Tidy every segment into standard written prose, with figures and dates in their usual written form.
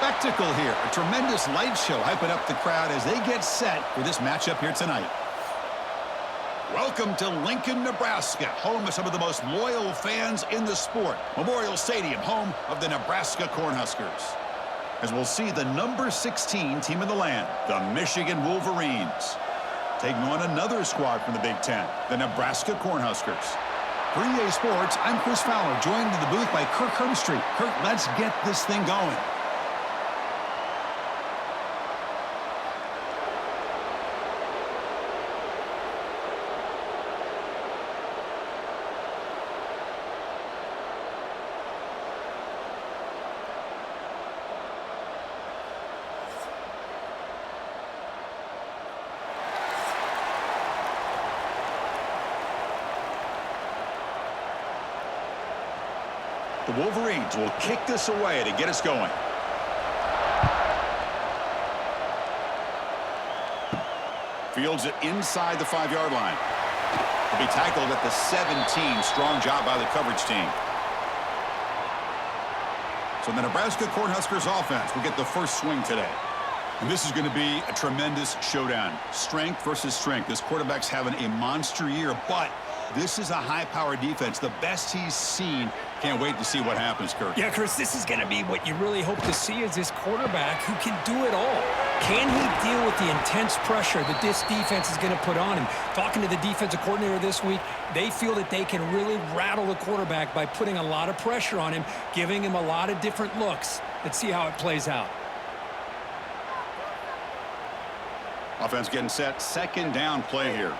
spectacle here. A tremendous light show hyping up the crowd as they get set for this matchup here tonight. Welcome to Lincoln, Nebraska, home of some of the most loyal fans in the sport. Memorial Stadium, home of the Nebraska Cornhuskers. As we'll see the number 16 team in the land, the Michigan Wolverines, taking on another squad from the Big Ten, the Nebraska Cornhuskers. For EA Sports, I'm Chris Fowler, joined in the booth by Kirk Hermstreet. Kirk, let's get this thing going. The Wolverines will kick this away to get us going. Fields it inside the 5-yard line. He'll be tackled at the 17. Strong job by the coverage team. So the Nebraska Cornhuskers offense will get the first swing today. And this is going to be a tremendous showdown. Strength versus strength. This quarterback's having a monster year, but this is a high-powered defense, the best he's seen. Can't wait to see what happens, Kirk. Yeah, Chris, this is going to be what you really hope to see is this quarterback who can do it all. Can he deal with the intense pressure that this defense is going to put on him? Talking to the defensive coordinator this week, they feel that they can really rattle the quarterback by putting a lot of pressure on him, giving him a lot of different looks. Let's see how it plays out. Offense getting set. Second down play here.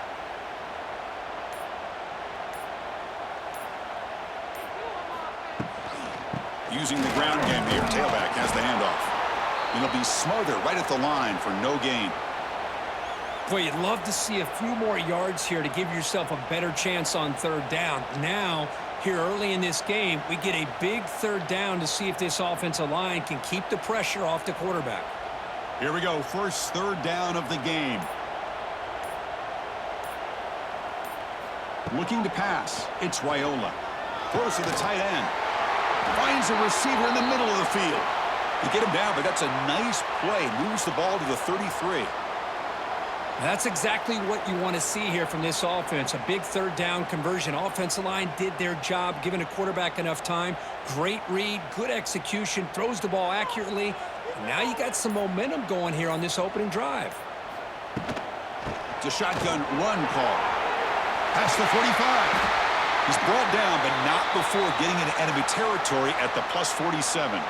Using the ground game here. Tailback has the handoff. And he'll be smothered right at the line for no gain. Boy, you'd love to see a few more yards here to give yourself a better chance on third down. Now, here early in this game, we get a big third down to see if this offensive line can keep the pressure off the quarterback. Here we go. First third down of the game. Looking to pass. It's Raiola. Throws to the tight end. Finds a receiver in the middle of the field. You get him down, but that's a nice play. Moves the ball to the 33. That's exactly what you want to see here from this offense. A big third down conversion. Offensive line did their job, giving a quarterback enough time. Great read, good execution, throws the ball accurately. And now you got some momentum going here on this opening drive. It's a shotgun run call. Past the 45. He's brought down, but not before getting into enemy territory at the plus 47.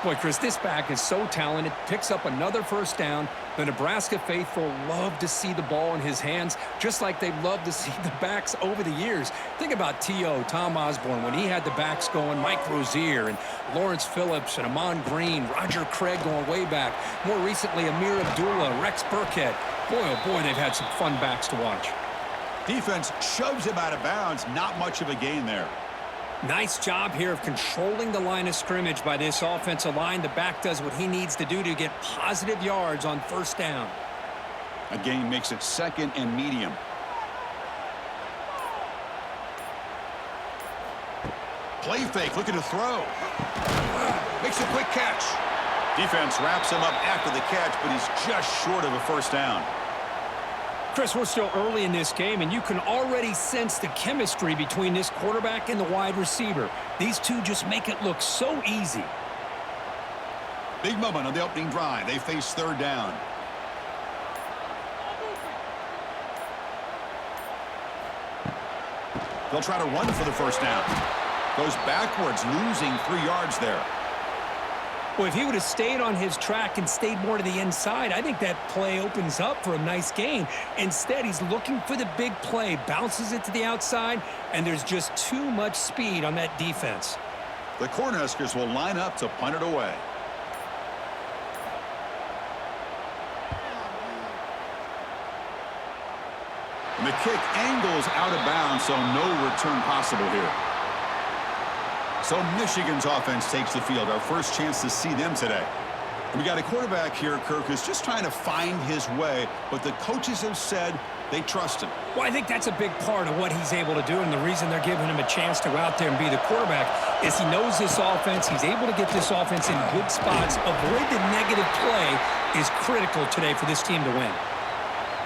Boy, Chris, this back is so talented. Picks up another first down. The Nebraska faithful love to see the ball in his hands, just like they love to see the backs over the years. Think about T.O., Tom Osborne, when he had the backs going, Mike Rozier and Lawrence Phillips and Amon Green, Roger Craig going way back. More recently, Amir Abdullah, Rex Burkhead. Boy, oh boy, they've had some fun backs to watch. Defense shoves him out of bounds. Not much of a gain there. Nice job here of controlling the line of scrimmage by this offensive line. The back does what he needs to do to get positive yards on first down. A gain makes it second and medium. Play fake, looking to throw. Makes a quick catch. Defense wraps him up after the catch, but he's just short of a first down. Chris, we're still early in this game, and you can already sense the chemistry between this quarterback and the wide receiver. These two just make it look so easy. Big moment on the opening drive. They face third down. They'll try to run for the first down. Goes backwards, losing 3 yards there. Well, if he would have stayed on his track and stayed more to the inside, I think that play opens up for a nice gain. Instead, he's looking for the big play, bounces it to the outside, and there's just too much speed on that defense. The Cornhuskers will line up to punt it away. And the kick angles out of bounds, so no return possible here. So Michigan's offense takes the field. Our first chance to see them today. We got a quarterback here, Kirk, who's just trying to find his way, but the coaches have said they trust him. Well, I think that's a big part of what he's able to do, and the reason they're giving him a chance to go out there and be the quarterback. is he knows this offense. He's able to get this offense in good spots. Avoid the negative play is critical today for this team to win.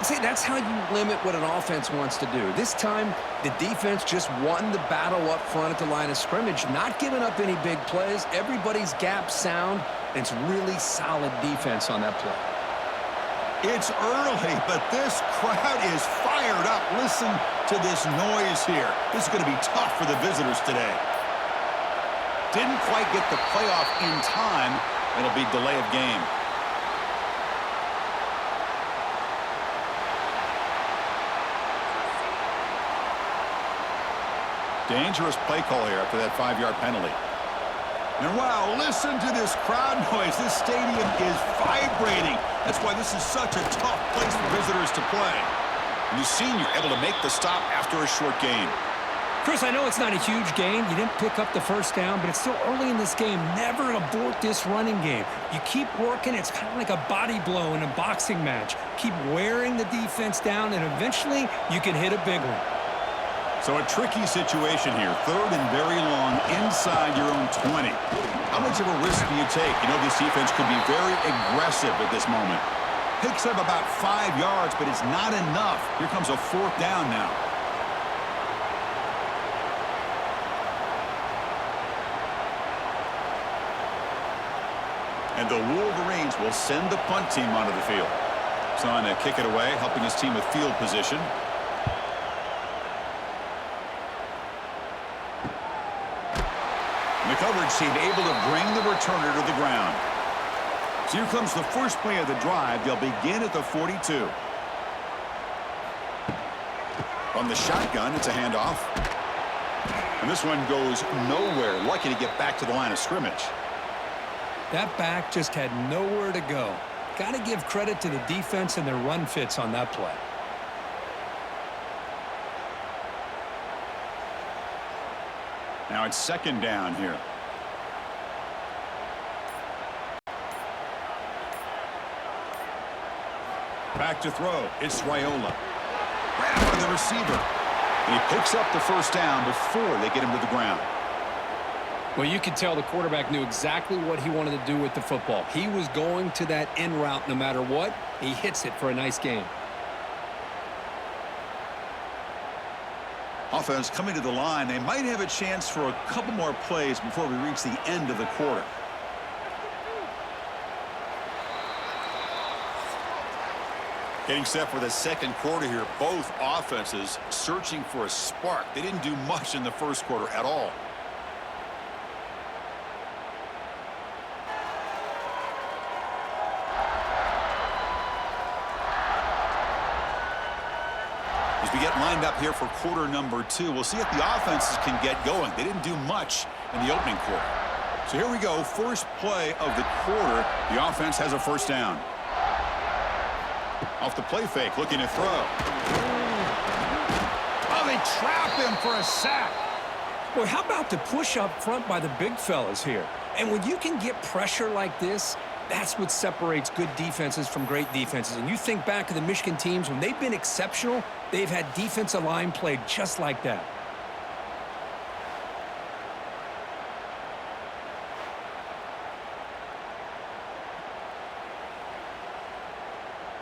See, that's how you limit what an offense wants to do. This time, the defense just won the battle up front at the line of scrimmage, not giving up any big plays. Everybody's gap sound, and it's really solid defense on that play. It's early, but this crowd is fired up. Listen to this noise here. This is going to be tough for the visitors today. Didn't quite get the playoff in time. It'll be delay of game. Dangerous play call here after that 5-yard penalty. And wow, listen to this crowd noise. This stadium is vibrating. That's why this is such a tough place for visitors to play. And you've seen you're able to make the stop after a short gain. Chris, I know it's not a huge game. You didn't pick up the first down, but it's still early in this game. Never abort this running game. You keep working. It's kind of like a body blow in a boxing match. Keep wearing the defense down, and eventually you can hit a big one. So a tricky situation here. 3rd and very long inside your own 20. How much of a risk do you take? You know this defense could be very aggressive at this moment. Picks up about 5 yards, but it's not enough. Here comes a 4th down now. And the Wolverines will send the punt team onto the field. So on to kick it away, helping his team with field position. The coverage team able to bring the returner to the ground. So here comes the first play of the drive. They'll begin at the 42. From the shotgun, it's a handoff. And this one goes nowhere. Lucky to get back to the line of scrimmage. That back just had nowhere to go. Got to give credit to the defense and their run fits on that play. Now it's 2nd down here. Back to throw. It's Raiola. Grab by the receiver. And he picks up the first down before they get him to the ground. Well, you could tell the quarterback knew exactly what he wanted to do with the football. He was going to that in route no matter what. He hits it for a nice gain. Offense coming to the line. They might have a chance for a couple more plays before we reach the end of the quarter. Getting set for the 2nd quarter here. Both offenses searching for a spark. They didn't do much in the 1st quarter at all. As we get lined up here for quarter number 2, we'll see if the offenses can get going. They didn't do much in the opening quarter. So here we go. First play of the quarter. The offense has a first down. Off the play fake, looking to throw. Oh, they trap him for a sack. Boy, how about the push up front by the big fellas here? And when you can get pressure like this, that's what separates good defenses from great defenses. And you think back to the Michigan teams, when they've been exceptional, they've had defensive line play just like that.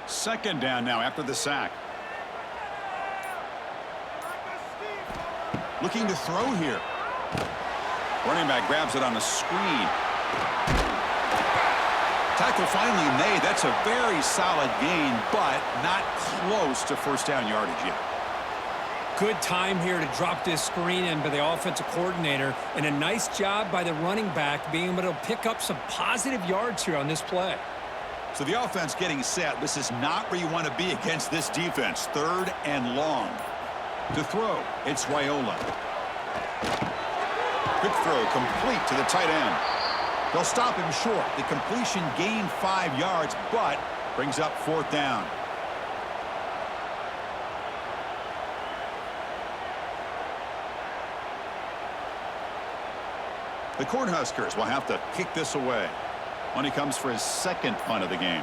Second down now after the sack. Looking to throw here. Running back grabs it on a screen. Tackle finally made. That's a very solid gain, but not close to first down yardage yet. Good time here to drop this screen in by the offensive coordinator, and a nice job by the running back being able to pick up some positive yards here on this play. So the offense getting set. This is not where you want to be against this defense. 3rd and long. To throw, it's Raiola. Quick throw complete to the tight end. They'll stop him short. The completion gained 5 yards, but brings up 4th down. The Cornhuskers will have to kick this away. When he comes for his 2nd punt of the game.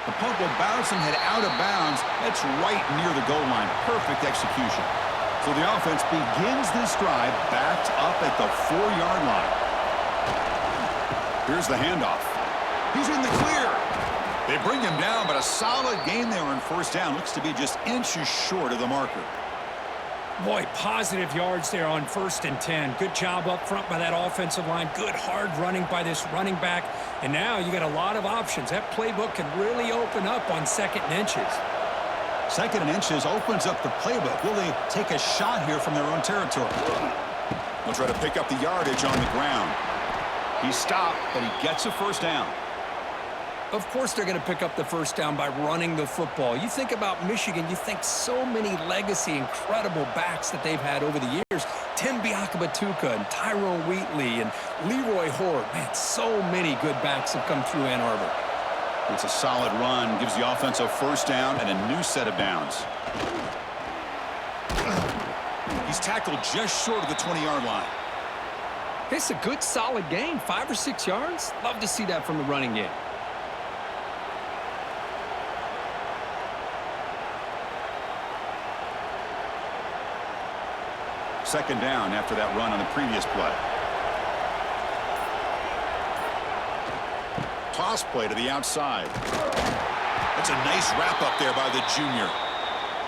The punt will bounce and head out of bounds. That's right near the goal line. Perfect execution. So the offense begins this drive backed up at the 4-yard line. Here's the handoff. He's in the clear. They bring him down, but a solid gain there on first down. Looks to be just inches short of the marker. Boy, positive yards there on 1st and 10. Good job up front by that offensive line. Good hard running by this running back. And now you got a lot of options. That playbook can really open up on 2nd and inches. 2nd and inches opens up the playbook. Will they take a shot here from their own territory? They'll try to pick up the yardage on the ground. He stopped, but he gets a first down. Of course they're going to pick up the first down by running the football. You think about Michigan, you think so many legacy, incredible backs that they've had over the years. Tim Biakabatuka and Tyrone Wheatley and Leroy Horde. Man, so many good backs have come through Ann Arbor. It's a solid run, gives the offense a first down and a new set of downs. He's tackled just short of the 20-yard line. It's a good, solid gain, 5 or 6 yards. Love to see that from the running game. Second down after that run on the previous play. Toss play to the outside. That's a nice wrap up there by the junior.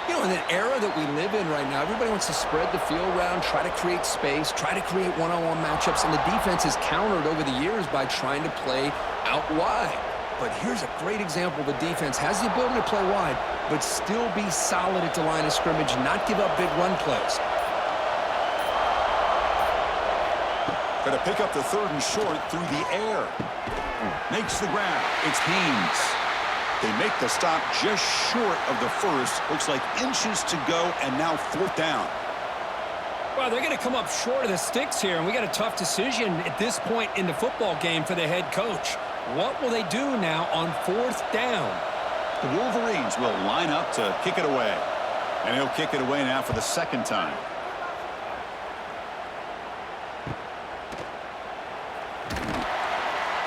You know, in an era that we live in right now, everybody wants to spread the field around, try to create space, try to create one-on-one matchups, and the defense has countered over the years by trying to play out wide. But here's a great example. The defense has the ability to play wide, but still be solid at the line of scrimmage and not give up big run plays. Got to pick up the 3rd and short through the air. Makes the grab. It's Haynes. They make the stop just short of the first. Looks like inches to go, and now 4th down. Well, they're going to come up short of the sticks here, and we got a tough decision at this point in the football game for the head coach. What will they do now on 4th down? The Wolverines will line up to kick it away. And he'll kick it away now for the 2nd time.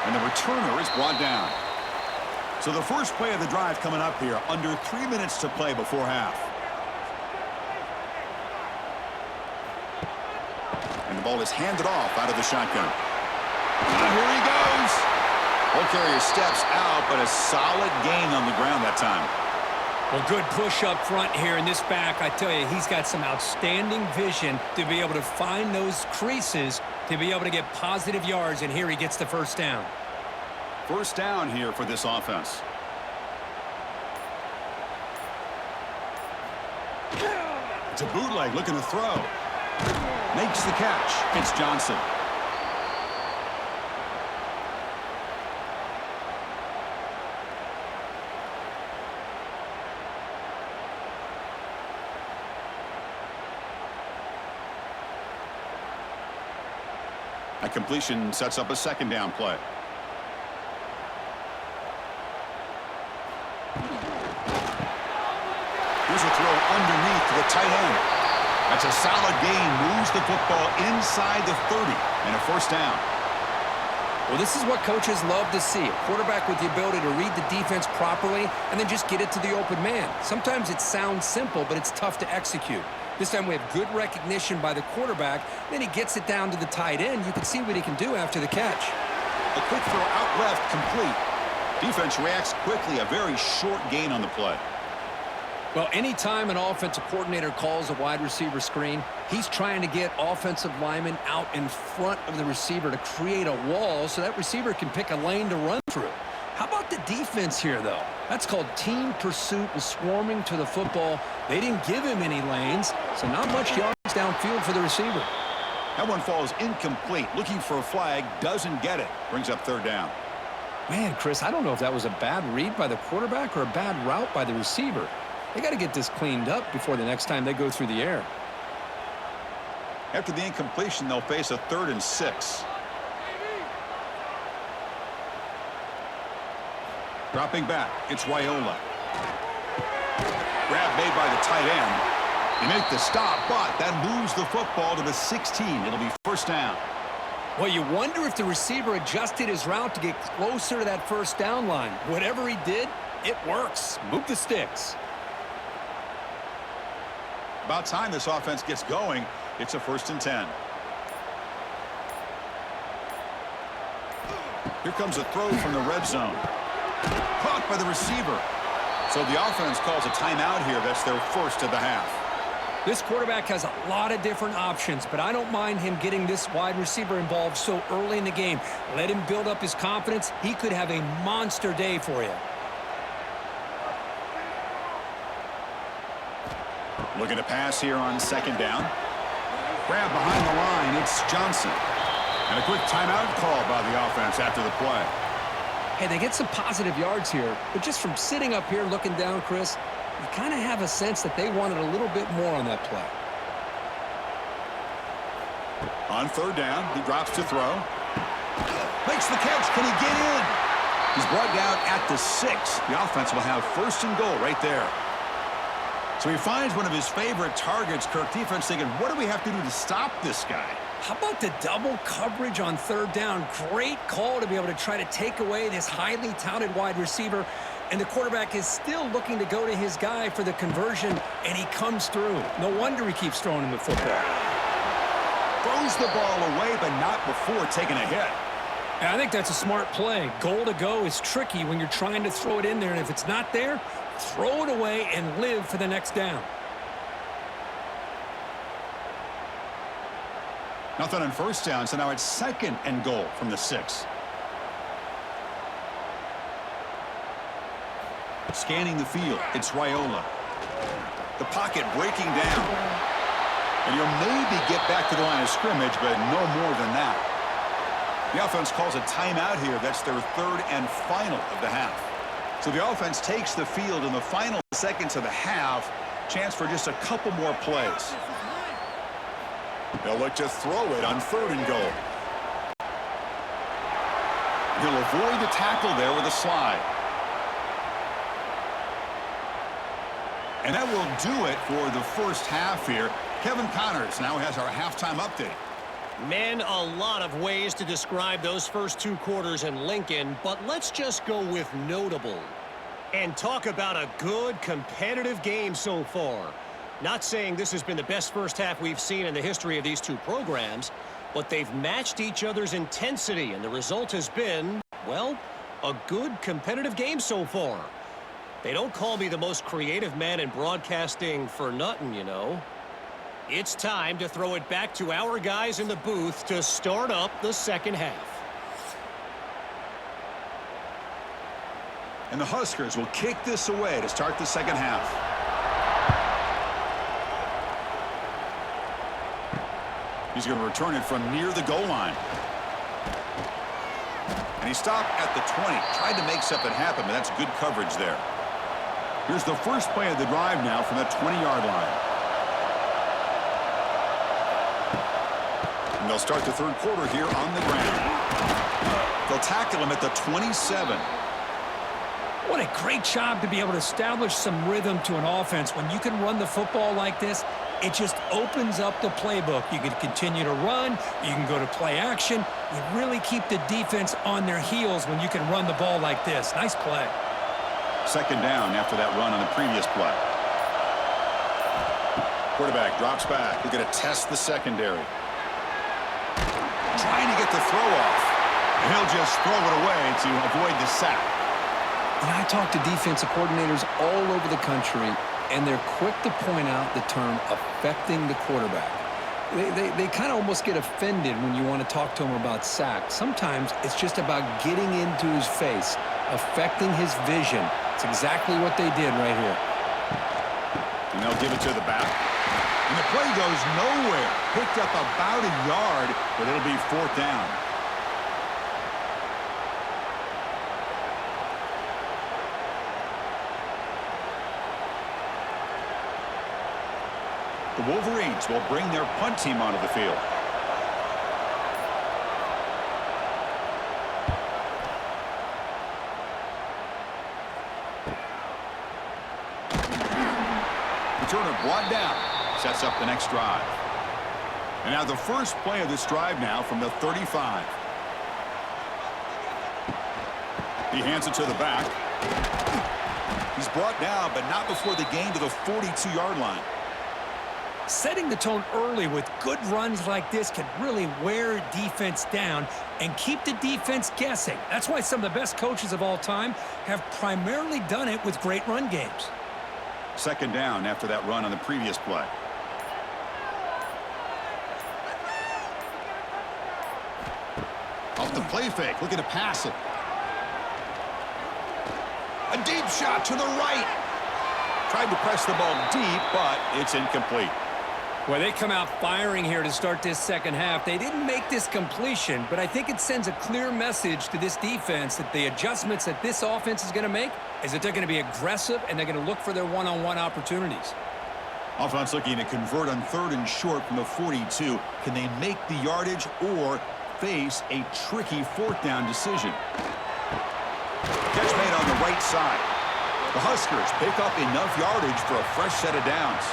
And the returner is brought down. So the first play of the drive coming up here, under 3 minutes to play before half. And the ball is handed off out of the shotgun. And here he goes. Ball carrier steps out, but a solid gain on the ground that time. Well, good push up front here in this back. I tell you, he's got some outstanding vision to be able to find those creases, to be able to get positive yards, and here he gets the first down. First down here for this offense. It's a bootleg looking to throw. Makes the catch. It's Johnson. A completion sets up a 2nd down play. Here's a throw underneath to the tight end. That's a solid gain. Moves the football inside the 30 and a first down. Well, this is what coaches love to see. A quarterback with the ability to read the defense properly and then just get it to the open man. Sometimes it sounds simple, but it's tough to execute. This time we have good recognition by the quarterback. Then he gets it down to the tight end. You can see what he can do after the catch. A quick throw out left, complete. Defense reacts quickly. A very short gain on the play. Well, anytime an offensive coordinator calls a wide receiver screen, he's trying to get offensive linemen out in front of the receiver to create a wall so that receiver can pick a lane to run through. How about the defense here, though? That's called team pursuit and swarming to the football. They didn't give him any lanes, so not much yards downfield for the receiver. That one falls incomplete. Looking for a flag, doesn't get it. Brings up 3rd down. Man, Chris, I don't know if that was a bad read by the quarterback or a bad route by the receiver. They got to get this cleaned up before the next time they go through the air. After the incompletion, they'll face a 3rd and 6. Dropping back, it's Raiola. Grab made by the tight end. They make the stop, but that moves the football to the 16. It'll be first down. Well, you wonder if the receiver adjusted his route to get closer to that first down line. Whatever he did, It works. Move the sticks. About time this offense gets going. It's a 1st and 10. Here comes a throw from the red zone. Caught by the receiver. So the offense calls a timeout here. That's their first of the half. This quarterback has a lot of different options, but I don't mind him getting this wide receiver involved so early in the game. Let him build up his confidence. He could have a monster day for you. Looking to pass here on 2nd down. Grab behind the line. It's Johnson. And a quick timeout call by the offense after the play. Hey, they get some positive yards here, but just from sitting up here looking down, Chris, you kind of have a sense that they wanted a little bit more on that play. On 3rd down, he drops to throw. Makes the catch. Can he get in? He's brought down at the 6. The offense will have 1st and goal right there. So he finds one of his favorite targets. Kirk, defense thinking, what do we have to do to stop this guy? How about the double coverage on 3rd down? Great call to be able to try to take away this highly touted wide receiver. And the quarterback is still looking to go to his guy for the conversion, and he comes through. No wonder he keeps throwing him the football. Throws the ball away, but not before taking a hit. And I think that's a smart play. Goal to go is tricky when you're trying to throw it in there, and if it's not there, throw it away and live for the next down. Nothing on 1st down, so now it's 2nd and goal from the 6. Scanning the field, it's Raiola. The pocket breaking down. And he'll maybe get back to the line of scrimmage, but no more than that. The offense calls a timeout here. That's their 3rd and final of the half. So the offense takes the field in the final seconds of the half. Chance for just a couple more plays. They'll look to throw it on 3rd and goal. He'll avoid the tackle there with a slide. And that will do it for the first half here. Kevin Connors now has our halftime update. Man, a lot of ways to describe those first 2 quarters in Lincoln, but let's just go with notable. And talk about a good, competitive game so far. Not saying this has been the best first half we've seen in the history of these 2 programs, but they've matched each other's intensity, and the result has been, well, a good, competitive game so far. They don't call me the most creative man in broadcasting for nothing, you know. It's time to throw it back to our guys in the booth to start up the second half. And the Huskers will kick this away to start the second half. He's going to return it from near the goal line. And he stopped at the 20. Tried to make something happen, but that's good coverage there. Here's the first play of the drive now from the 20-yard line. And they'll start the 3rd quarter here on the ground. They'll tackle him at the 27. What a great job to be able to establish some rhythm to an offense. When you can run the football like this, it just opens up the playbook. You can continue to run. You can go to play action. You really keep the defense on their heels when you can run the ball like this. Nice play. 2nd down after that run on the previous play. Quarterback drops back. We're going to test the secondary. Trying to get the throw off. And he'll just throw it away to avoid the sack. And I talk to defensive coordinators all over the country, and they're quick to point out the term affecting the quarterback. They kind of almost get offended when you want to talk to them about sacks. Sometimes it's just about getting into his face, affecting his vision. It's exactly what they did right here. And they'll give it to the back. And the play goes nowhere. Picked up about a yard, but it'll be 4th down. The Wolverines will bring their punt team onto the field. Returner brought down. Sets up the next drive. And now the first play of this drive now from the 35. He hands it to the back. He's brought down, but not before the gain to the 42-yard line. Setting the tone early with good runs like this can really wear defense down and keep the defense guessing. That's why some of the best coaches of all time have primarily done it with great run games. Second down after that run on the previous play. Off the play fake, looking to pass it. A deep shot to the right. Tried to press the ball deep, but it's incomplete. Well, they come out firing here to start this second half. They didn't make this completion, but I think it sends a clear message to this defense that the adjustments that this offense is going to make is that they're going to be aggressive and they're going to look for their one-on-one opportunities. Offense looking to convert on 3rd and short from the 42. Can they make the yardage or face a tricky 4th down decision? Catch made on the right side. The Huskers pick up enough yardage for a fresh set of downs.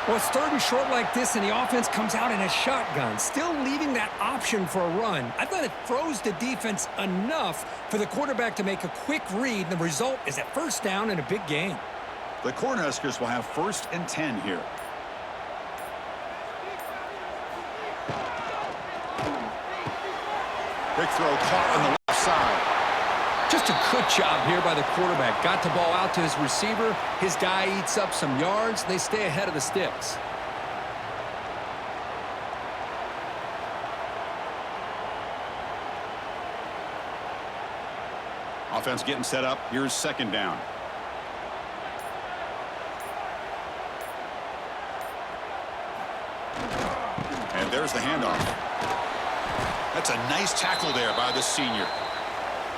Well, it's 3rd and short like this, and the offense comes out in a shotgun, still leaving that option for a run. I thought it throws the defense enough for the quarterback to make a quick read, and the result is a 1st down and a big gain. The Cornhuskers will have 1st and 10 here. Quick throw caught on the left side. Just a good job here by the quarterback. Got the ball out to his receiver. His guy eats up some yards. They stay ahead of the sticks. Offense getting set up. Here's 2nd down. And there's the handoff. That's a nice tackle there by the senior.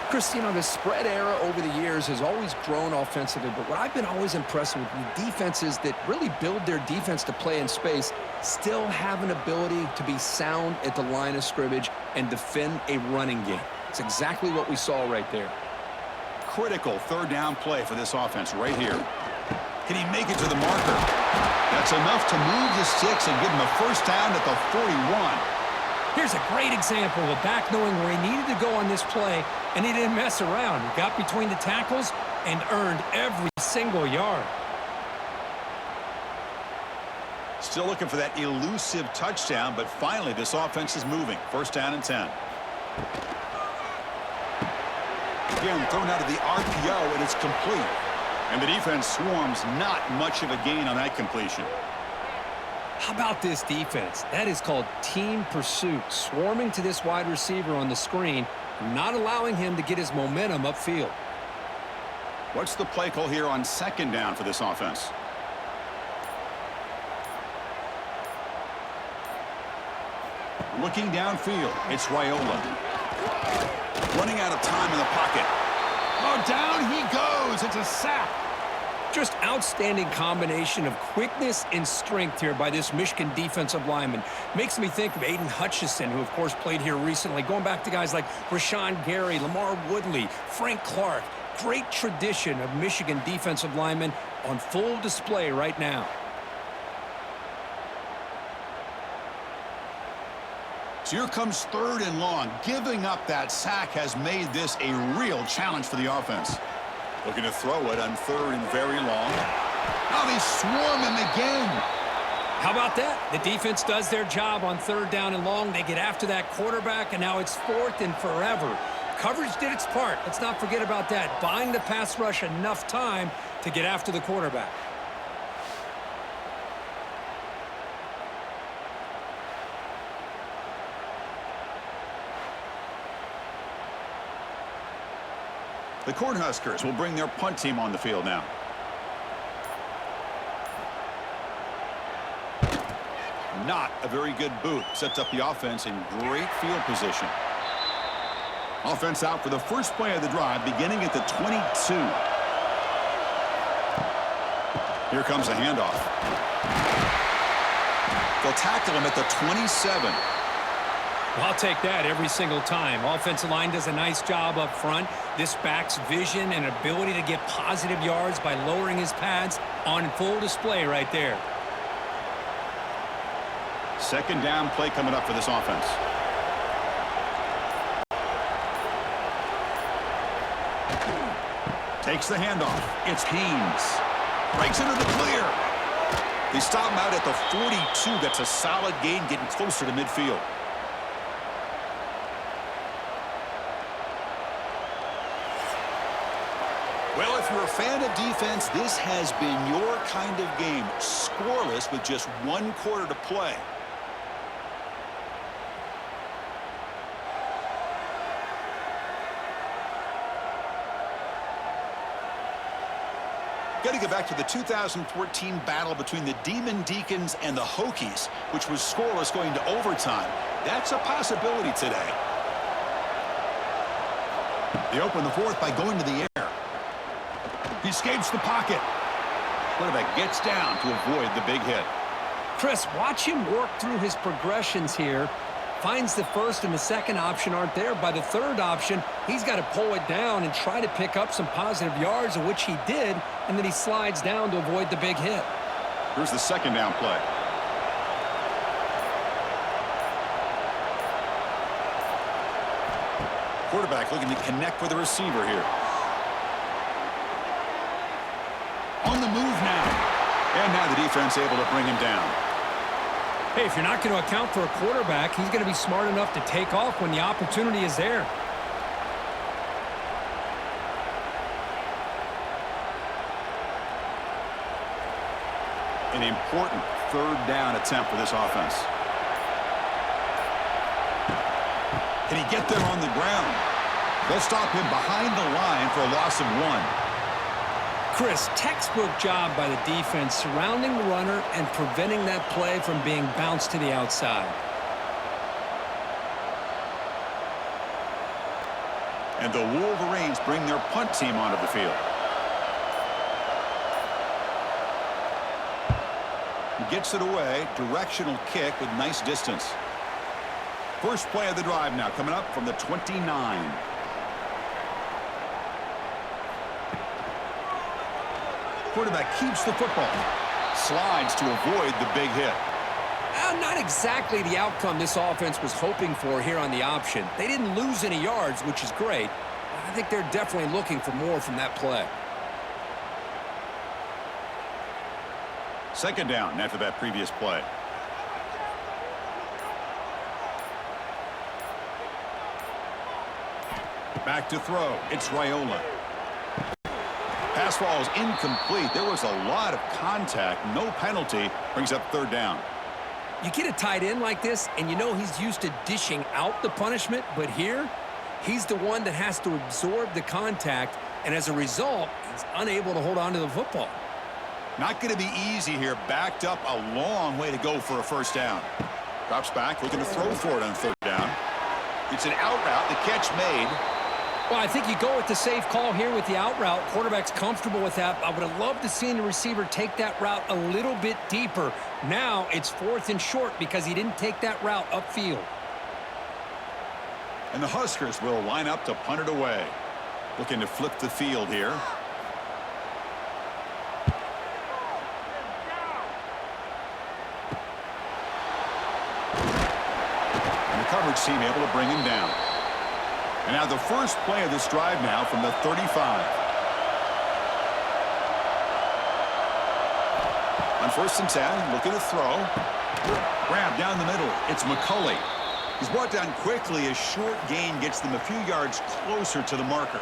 Chris, you know, the spread era over the years has always grown offensively, but what I've been always impressed with defenses that really build their defense to play in space still have an ability to be sound at the line of scrimmage and defend a running game. It's exactly what we saw right there. Critical 3rd down play for this offense right here. Can he make it to the marker? That's enough to move the sticks and give him a 1st down at the 41. Here's a great example of a back knowing where he needed to go on this play, and he didn't mess around. He got between the tackles and earned every single yard. Still looking for that elusive touchdown, but finally this offense is moving. 1st down and 10. Again, thrown out of the RPO, and it's complete. And the defense swarms, not much of a gain on that completion. How about this defense? That is called team pursuit. Swarming to this wide receiver on the screen, not allowing him to get his momentum upfield. What's the play call here on 2nd down for this offense? Looking downfield, it's Raiola. Running out of time in the pocket. Oh, down he goes. It's a sack. Just outstanding combination of quickness and strength here by this Michigan defensive lineman. Makes me think of Aiden Hutchinson, who, of course, played here recently. Going back to guys like Rashawn Gary, Lamar Woodley, Frank Clark. Great tradition of Michigan defensive linemen on full display right now. So here comes 3rd and long. Giving up that sack has made this a real challenge for the offense. Looking to throw it on 3rd and very long. Now they swarm him again. How about that? The defense does their job on 3rd down and long. They get after that quarterback, and now it's 4th and forever. Coverage did its part. Let's not forget about that. Buying the pass rush enough time to get after the quarterback. The Cornhuskers will bring their punt team on the field now. Not a very good boot. Sets up the offense in great field position. Offense out for the first play of the drive, beginning at the 22. Here comes a handoff. They'll tackle him at the 27. Well, I'll take that every single time. Offensive line does a nice job up front. This back's vision and ability to get positive yards by lowering his pads on full display right there. 2nd down play coming up for this offense. Takes the handoff. It's Haynes. Breaks into the clear. They stop him out at the 42. That's a solid gain, getting closer to midfield. Well, if you're a fan of defense, this has been your kind of game. Scoreless with just 1 quarter to play. Got to get back to the 2014 battle between the Demon Deacons and the Hokies, which was scoreless going to overtime. That's a possibility today. They open the fourth by going to the air. He escapes the pocket. Quarterback gets down to avoid the big hit. Chris, watch him work through his progressions here. Finds the first and the second option aren't there. By the third option, he's got to pull it down and try to pick up some positive yards, of which he did, and then he slides down to avoid the big hit. Here's the second down play. Quarterback looking to connect with the receiver here. On the move now. And now the defense able to bring him down. Hey, if you're not going to account for a quarterback, he's going to be smart enough to take off when the opportunity is there. An important third down attempt for this offense. Can he get there on the ground? They'll stop him behind the line for a loss of 1. Chris, textbook job by the defense surrounding the runner and preventing that play from being bounced to the outside. And the Wolverines bring their punt team onto the field. He gets it away. Directional kick with nice distance. First play of the drive now coming up from the 29. Quarterback keeps the football. Slides to avoid the big hit. Not exactly the outcome this offense was hoping for here on the option. They didn't lose any yards, which is great. I think they're definitely looking for more from that play. Second down after that previous play. Back to throw. It's Raiola. Pass ball is incomplete. There was a lot of contact. No penalty. Brings up third down. You get a tight end like this, and you know he's used to dishing out the punishment, but here, he's the one that has to absorb the contact, and as a result, he's unable to hold on to the football. Not going to be easy here. Backed up a long way to go for a first down. Drops back, looking to throw for it on third down. It's an out route. The catch made. Well, I think you go with the safe call here with the out route. Quarterback's comfortable with that. I would have loved to see the receiver take that route a little bit deeper. Now it's fourth and short because he didn't take that route upfield. And the Huskers will line up to punt it away. Looking to flip the field here. And the coverage team able to bring him down. And now the first play of this drive now from the 35. On first and 10, looking to throw. Grab down the middle. It's McCulley. He's brought down quickly. A short gain gets them a few yards closer to the marker.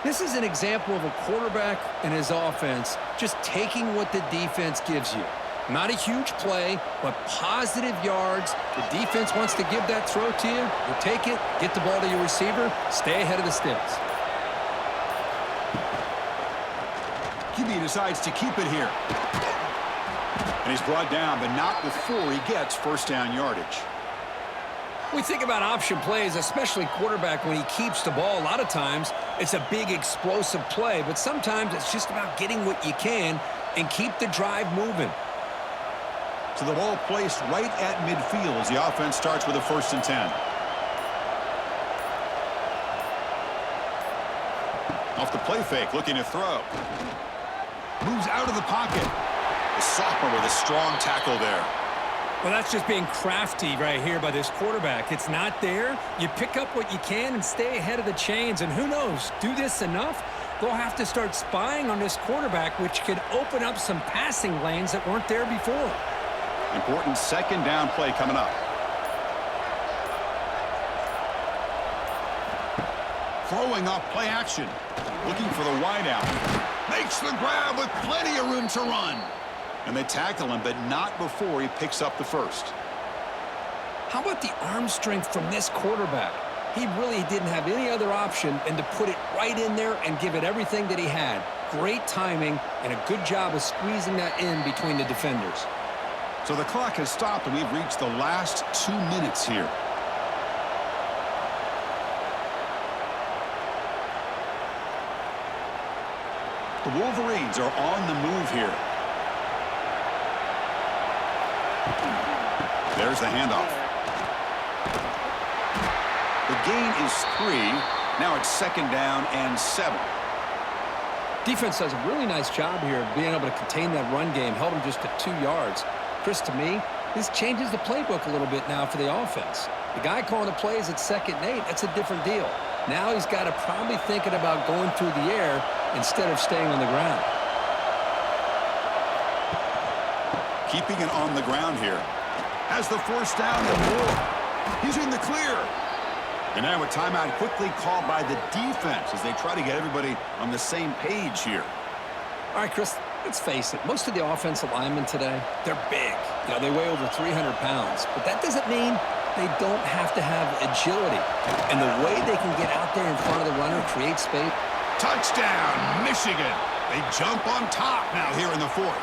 This is an example of a quarterback and his offense just taking what the defense gives you. Not a huge play, but positive yards. The defense wants to give that throw to you. You take it, get the ball to your receiver, stay ahead of the sticks. QB decides to keep it here. And he's brought down, but not before he gets first down yardage. We think about option plays, especially quarterback when he keeps the ball. A lot of times, it's a big explosive play, but sometimes it's just about getting what you can and keep the drive moving. So the ball placed right at midfield as the offense starts with a first and 10. Off the play fake, looking to throw. Moves out of the pocket. The sophomore with a strong tackle there. Well, that's just being crafty right here by this quarterback. It's not there. You pick up what you can and stay ahead of the chains. And who knows, do this enough, they'll have to start spying on this quarterback, which could open up some passing lanes that weren't there before. Important second down play coming up. Throwing off play action. Looking for the wideout. Makes the grab with plenty of room to run. And they tackle him, but not before he picks up the first. How about the arm strength from this quarterback? He really didn't have any other option than to put it right in there and give it everything that he had. Great timing and a good job of squeezing that in between the defenders. So the clock has stopped, and we've reached the last 2 minutes here. The Wolverines are on the move here. There's the handoff. The gain is 3. Now it's second down and 7. Defense does a really nice job here of being able to contain that run game, held them just to 2 yards. Chris, to me, this changes the playbook a little bit now for the offense. The guy calling the plays at 2nd and 8, that's a different deal. Now he's got to probably thinking about going through the air instead of staying on the ground. Keeping it on the ground here. Has the first down and more. He's in the clear. And now a timeout quickly called by the defense as they try to get everybody on the same page here. All right, Chris, let's face it. Most of the offensive linemen today, they're big. You know, they weigh over 300 pounds. But that doesn't mean they don't have to have agility. And the way they can get out there in front of the runner, create space. Touchdown, Michigan. They jump on top now here in the 4th.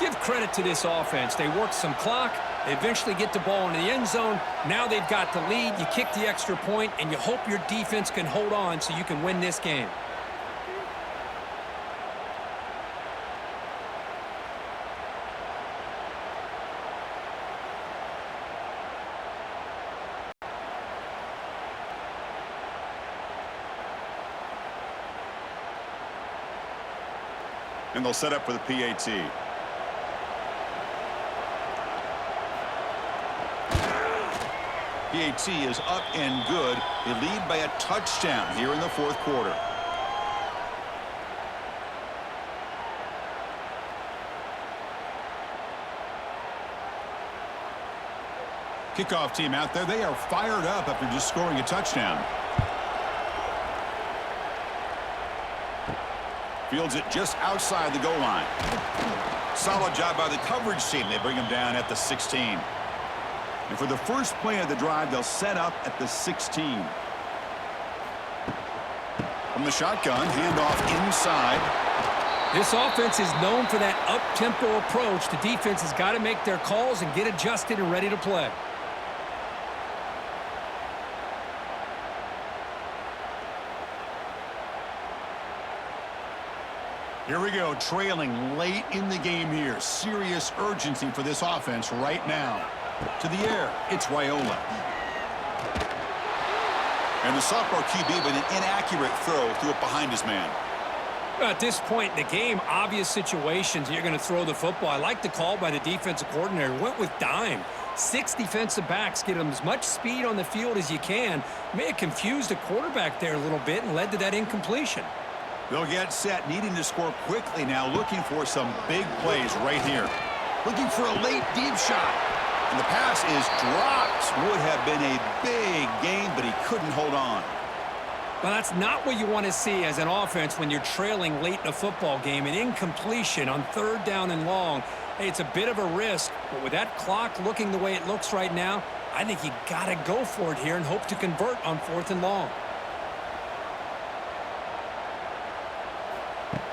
Give credit to this offense. They work some clock. They eventually get the ball in the end zone. Now they've got the lead. You kick the extra point, and you hope your defense can hold on so you can win this game. And they'll set up for the PAT. PAT is up and good. They lead by a touchdown here in the 4th quarter. Kickoff team out there. They are fired up after just scoring a touchdown. Fields it just outside the goal line. Solid job by the coverage team. They bring him down at the 16. And for the first play of the drive, they'll set up at the 16. From the shotgun, handoff inside. This offense is known for that up-tempo approach. The defense has got to make their calls and get adjusted and ready to play. Here we go, trailing late in the game here. Serious urgency for this offense right now. To the air, it's Wyola. And the sophomore QB with an inaccurate throw threw it behind his man. At this point in the game, obvious situations, you're going to throw the football. I like the call by the defensive coordinator. Went with dime. 6 defensive backs, get them as much speed on the field as you can. May have confused the quarterback there a little bit and led to that incompletion. They'll get set, needing to score quickly now, looking for some big plays right here. Looking for a late deep shot. And the pass is dropped. Would have been a big gain, but he couldn't hold on. Well, that's not what you want to see as an offense when you're trailing late in a football game. An incompletion on 3rd down and long. Hey, it's a bit of a risk, but with that clock looking the way it looks right now, I think you got to go for it here and hope to convert on 4th and long.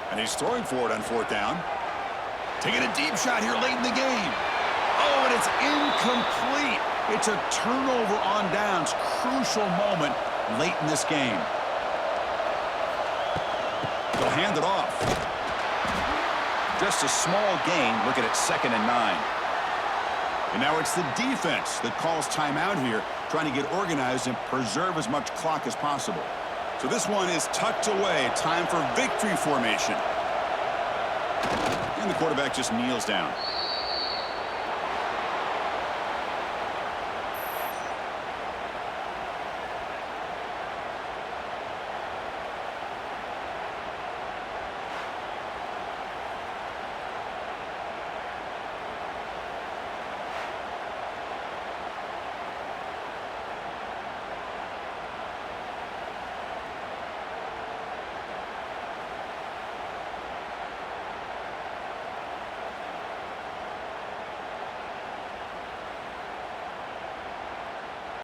And he's throwing for it on 4th down. Taking a deep shot here late in the game. Oh, and it's incomplete. It's a turnover on downs. Crucial moment late in this game. They'll hand it off. Just a small gain. Looking at 2nd and 9. And now it's the defense that calls timeout here, trying to get organized and preserve as much clock as possible. So this one is tucked away. Time for victory formation. And the quarterback just kneels down.